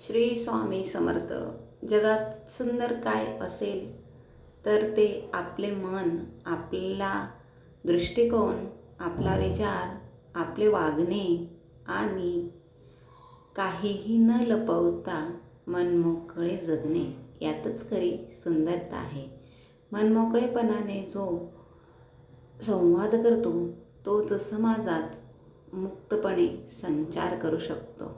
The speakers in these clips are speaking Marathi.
श्री स्वामी समर्थ. जगात सुंदर काय असेल तर ते आपले मन, आपला दृष्टिकोन, आपला विचार, आपले वागणे आणि काहीही न लपवता मनमोकळे जगणे यातच खरी सुंदरता आहे. मनमोकळेपणाने जो संवाद करतो तोच समाजात मुक्तपणे संचार करू शकतो.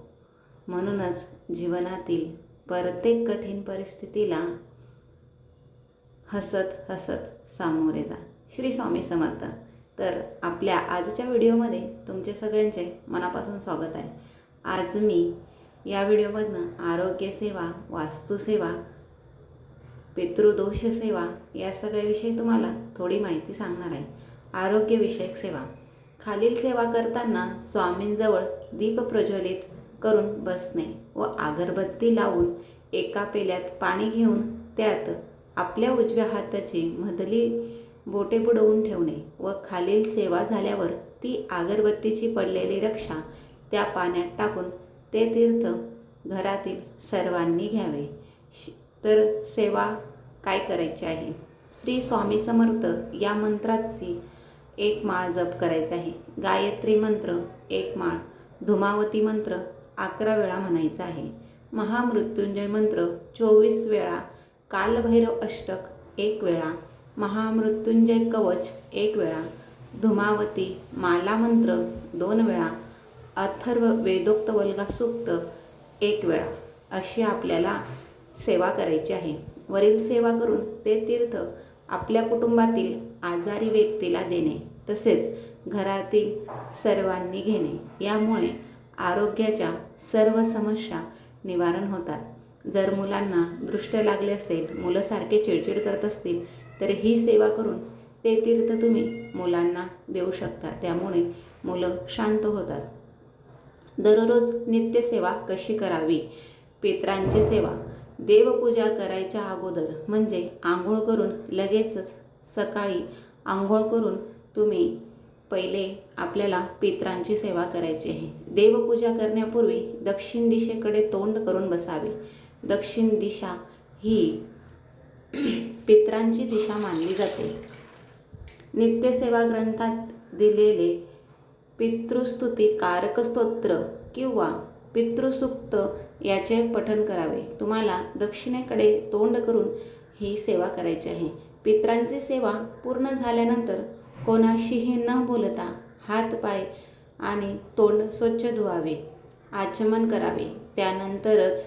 म्हणूनच जीवनातील प्रत्येक कठीण परिस्थितीला हसत हसत सामोरे जा. श्री स्वामी समर्थ. तर आपल्या आजच्या व्हिडिओमध्ये तुमचे सगळ्यांचे मनापासून स्वागत आहे. आज मी या व्हिडिओमधनं आरोग्यसेवा, वास्तुसेवा, पितृदोष सेवा या सगळ्याविषयी तुम्हाला थोडी माहिती सांगणार आहे. आरोग्यविषयक सेवा. खालील सेवा करताना स्वामींजवळ दीप प्रज्वलित करून बसणे व अगरबत्ती लावून एका पेल्यात पाणी घेऊन त्यात आपल्या उजव्या हाताची मधली बोटे बुडवून ठेवणे व खालील सेवा झाल्यावर ती अगरबत्तीची पडलेली रक्षा त्या पाण्यात टाकून ते तीर्थ घरातील सर्वांनी घ्यावे. तर सेवा काय करायची आहे? श्री स्वामी समर्थ या मंत्राची 1 माळ जप करायचा आहे. गायत्री मंत्र 1 माळ, धूमावती मंत्र 11 वेळा म्हणायचा आहे. महामृत्युंजय मंत्र 24 वेळा, कालभैरव अष्टक 1 वेळा, महामृत्युंजय कवच 1 वेळा, धूमावती माला मंत्र 2 वेळा, अथर्व वेदोक्त वल्गा सूक्त 1 वेळा अशी आपल्याला सेवा करायची आहे. वरील सेवा करून ते तीर्थ आपल्या कुटुंबातील आजारी व्यक्तीला देणे तसेच घरातील सर्वांनी घेणे. यामुळे आरोग्याच्या सर्व समस्या निवारण होतात. जर मुलांना दृष्टी लागली असेल, मुलं सारखे चिडचिड करत असतील तर ही सेवा करून ते तीर्थ तुम्ही मुलांना देऊ शकता. त्यामुळे मुलं शांत होतात. दररोज नित्यसेवा कशी करावी? पितरांची सेवा. देवपूजा करायच्या अगोदर म्हणजे आंघोळ करून लगेचच सकाळी आंघोळ करून तुम्ही पहिले आपल्याला पितरांची सेवा करायची आहे. देवपूजा करण्यापूर्वी दक्षिण दिशेकडे तोंड करून बसावे. दक्षिण दिशा ही पितरांची दिशा मानली जाते. नित्यसेवा ग्रंथात दिलेले पितृस्तुती कारक स्तोत्र किंवा पितृसूक्त याचे पठण करावे. तुम्हाला दक्षिणेकडे तोंड करून ही सेवा करायची आहे. पितरांची सेवा पूर्ण झाल्यानंतर कोणाशीही न बोलता हात, पाय आणि तोंड स्वच्छ धुवावे, आचमन करावे. त्यानंतरच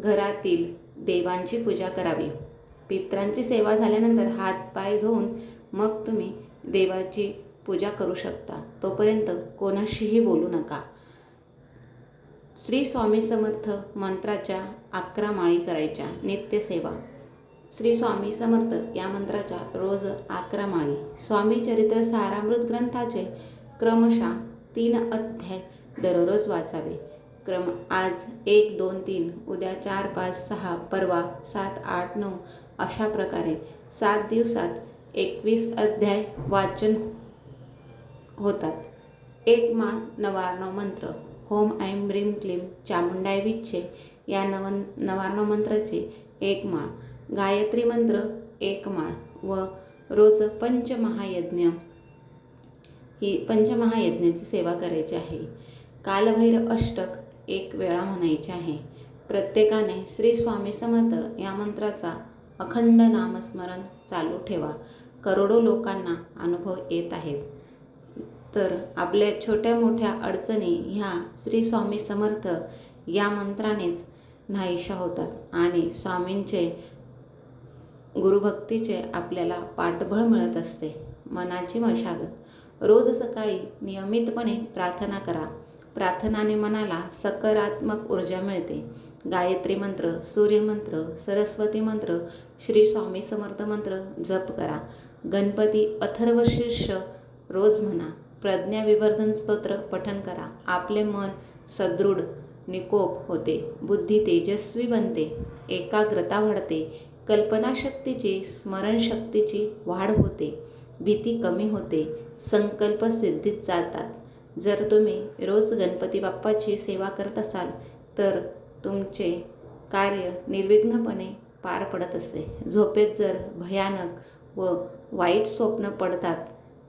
घरातील देवांची पूजा करावी. पितरांची सेवा झाल्यानंतर हात, पाय धुवून मग तुम्ही देवाची पूजा करू शकता. तोपर्यंत कोणाशीही बोलू नका. श्री स्वामी समर्थ मंत्राच्या 11 माळी करायच्या. नित्यसेवा. श्री स्वामी समर्थ या मंत्राच्या रोज 11 माळी. स्वामी चरित्र सारामृत ग्रंथाचे क्रमशः 3 अध्याय दररोज वाचावे. क्रम आज 1, 2, 3, उद्या 4, 5, 6, परवा 7, 8, 9 अशा प्रकारे 7 दिवसात 21 अध्याय वाचन होतात. 1 माळ नवार्णव मंत्र. ओम ऐं ब्रीं क्लीं चामुंडाय विच्चे या नवार्णव मंत्राचे 1 माळ. गायत्री मंत्र 1 माळ व रोज पंचमहायज्ञ ही पंचमहायज्ञाची सेवा करायची आहे. कालभैरव अष्टक 1 वेळा म्हणायचे आहे. प्रत्येकाने श्री स्वामी समर्थ या मंत्राचा अखंड नामस्मरण चालू ठेवा. करोडो लोकांना अनुभव येत आहेत. तर आपल्या छोट्या मोठ्या अडचणी ह्या श्री स्वामी समर्थ या मंत्रानेच नाहीशा होतात आणि स्वामींचे गुरुभक्तीचे आपल्याला पाठबळ मिळत असते. मनाची मशागत. रोज सकाळी नियमितपणे प्रार्थना करा. प्रार्थनाने मनाला सकारात्मक ऊर्जा मिळते. गायत्री मंत्र, सूर्यमंत्र, सरस्वती मंत्र, श्री स्वामी समर्थ मंत्र जप करा. गणपती अथर्वशीर्ष रोज म्हणा. प्रज्ञाविवर्धन स्तोत्र पठण करा. आपले मन सदृढ निकोप होते. बुद्धी तेजस्वी बनते. एकाग्रता वाढते. कल्पनाशक्तीची, स्मरणशक्तीची वाढ होते. भीती कमी होते. संकल्प सिद्धीत जातात. जर तुम्ही रोज गणपती बाप्पाची सेवा करत असाल तर तुमचे कार्य निर्विघ्नपणे पार पडत असते. झोपेत जर भयानक व वाईट स्वप्न पडतात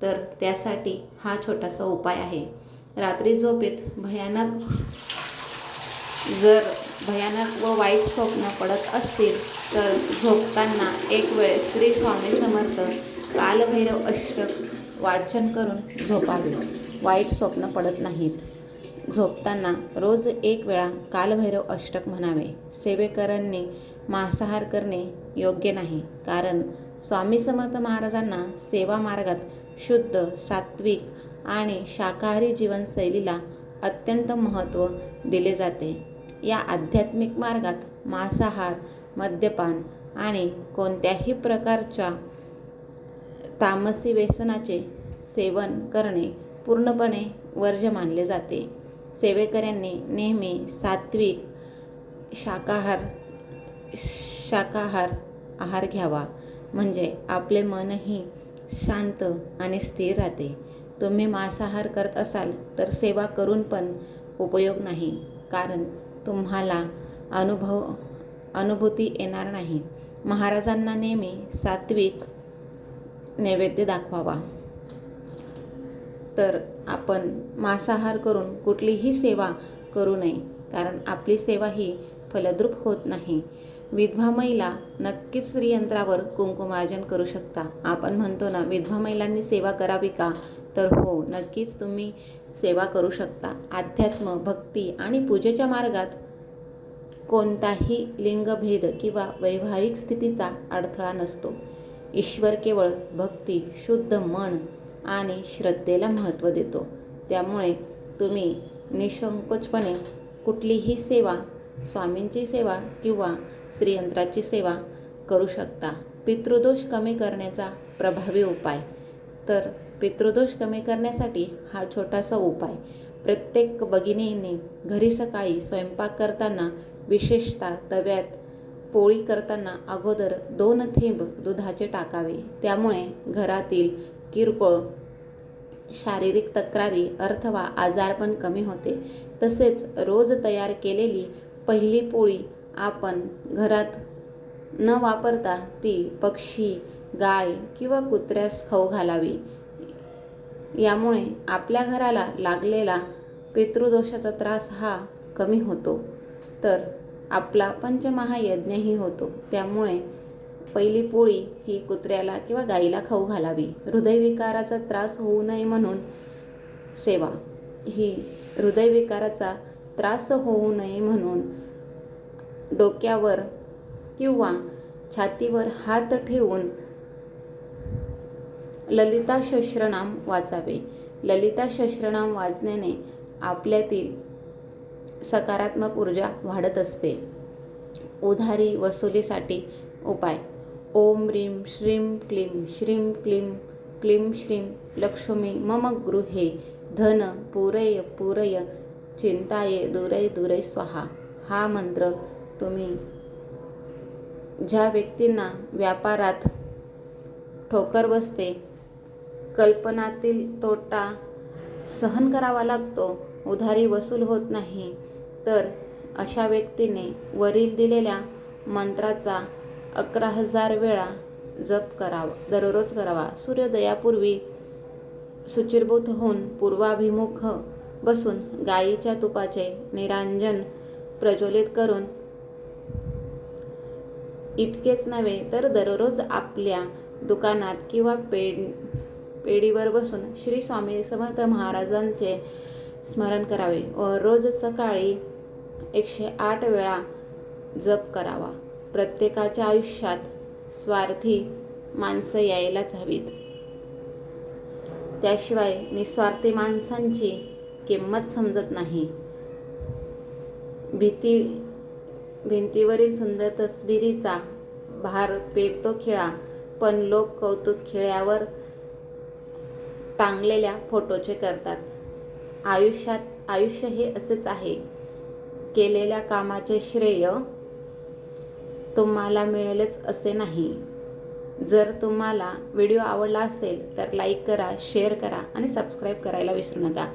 तर त्यासाठी हा छोटासा उपाय आहे. रात्री झोपेत जर भयानक व वाईट स्वप्न पडत असतील तर झोपताना एक वेळ श्री स्वामी समर्थ कालभैरव अष्टक वाचन करून झोपावे. वाईट स्वप्न पडत नाहीत. झोपताना रोज एक वेळा कालभैरव अष्टक म्हणावे. सेवेकरांनी मांसाहार करणे योग्य नाही, कारण स्वामी समर्थ महाराजांना सेवा मार्गात शुद्ध, सात्विक आणि शाकाहारी जीवनशैलीला अत्यंत महत्त्व दिले जाते. या आध्यात्मिक मार्गात मांसाहार, मद्यपान आणि कोणत्याही प्रकारच्या तामसी व्यसनाचे सेवन करणे पूर्णपणे वर्ज्य मानले जाते. सेवेकऱ्यांनी नेहमी सात्विक शाकाहार आहार घ्यावा, म्हणजे आपले मनही शांत आणि स्थिर राहते. तुम्ही मांसाहार करत असाल तर सेवा करून पण उपयोग नाही, कारण तुम्हाला अनुभूती येणार नाही. महाराजांना नेहमी सात्विक नैवेद्य दाखवावा. तर आपण मांसाहार करून कुठलीही सेवा करू नये, कारण आपली सेवा ही फलद्रूप होत नाही. विधवा महिला नक्कीच श्रीयंत्रावर कुंकुमार्जन करू शकता. आपण म्हणतो ना, विधवा महिलांनी सेवा करावी का? तर हो, नक्कीच तुम्ही सेवा करू शकता. अध्यात्म, भक्ती आणि पूजेच्या मार्गात कोणताही लिंगभेद किंवा वैवाहिक स्थितीचा अडथळा नसतो. ईश्वर केवळ भक्ती, शुद्ध मन आणि श्रद्धेला महत्त्व देतो. त्यामुळे तुम्ही निःसंकोचपणे कुठलीही सेवा, स्वामींची सेवा किंवा श्रीयंत्राची सेवा करू शकता. पितृदोष कमी करण्याचा प्रभावी उपाय. तर पितृदोष कमी करण्यासाठी हा छोटासा उपाय. प्रत्येक भगिनीने घरी सकाळी स्वयंपाक करताना, विशेषतः तव्यात पोळी करताना अगोदर 2 थेंब दुधाचे टाकावे. त्यामुळे घरातील किरकोळ शारीरिक तक्रारी अथवा आजारपण कमी होते. तसेच रोज तयार केलेली पहिली पोळी आपण घरात न वापरता ती पक्षी, गाय किंवा कुत्र्यास खाऊ घालावी. यामुळे आपल्या घराला लागलेला पितृदोषाचा त्रास हा कमी होतो. तर आपला पंचमहायज्ञही होतो. त्यामुळे पहिली पोळी ही कुत्र्याला किंवा गाईला खाऊ घालावी. हृदयविकाराचा त्रास होऊ नये म्हणून हृदयविकाराचा त्रास होऊ नये म्हणून डोक्यावर किंवा छातीवर हात ठेवून ललिता सहस्रनाम वाचावे. ललिता सहस्रनाम वाचण्याने आपल्यातील सकारात्मक ऊर्जा वाढत असते. उधारी वसुलीसाठी उपाय. ओम ह्रीं श्रीं क्लीं श्रीं क्लीं क्लीं श्रीं लक्ष्मी मम गृहे धन पूरय पूरय चिंताये दूरय दूरय स्वाहा. हा मंत्र तुम्ही ज्या व्यक्तींना व्यापारात ठोकर बसते, कल्पनातील तोटा सहन करावा लागतो, उधारी वसूल होत नाही, तर अशा व्यक्तीने वरील दिलेल्या मंत्राचा 11,000 वेळा जप करावा, दररोज करावा. सूर्योदयापूर्वी शुचिर्भूत होऊन पूर्वाभिमुख बसून गायीच्या तुपाचे निरांजन प्रज्वलित करून, इतकेच नव्हे तर दररोज आपल्या दुकानात किंवा पेढीवर बसून श्री स्वामी समर्थ महाराजांचे स्मरण करावे व रोज सकाळी 108 वेळा जप करावा. प्रत्येकाच्या आयुष्यात स्वार्थी माणसं यायलाच हवीत. त्याशिवाय निस्वार्थी माणसांची किंमत समजत नाही. भिंतीवरील सुंदर तस्बिरीचा भार पेलतो खिळा, पण लोक कौतुक खिळ्यावर टांगलेल्या फोटोचे करतात. आयुष्य हे असेच आहे. केलेल्या कामाचे श्रेय तुम्हाला मिळेलच असे नाही. जर तुम्हाला व्हिडिओ आवडला असेल तर लाईक करा, शेअर करा आणि सबस्क्राईब करायला विसरू नका.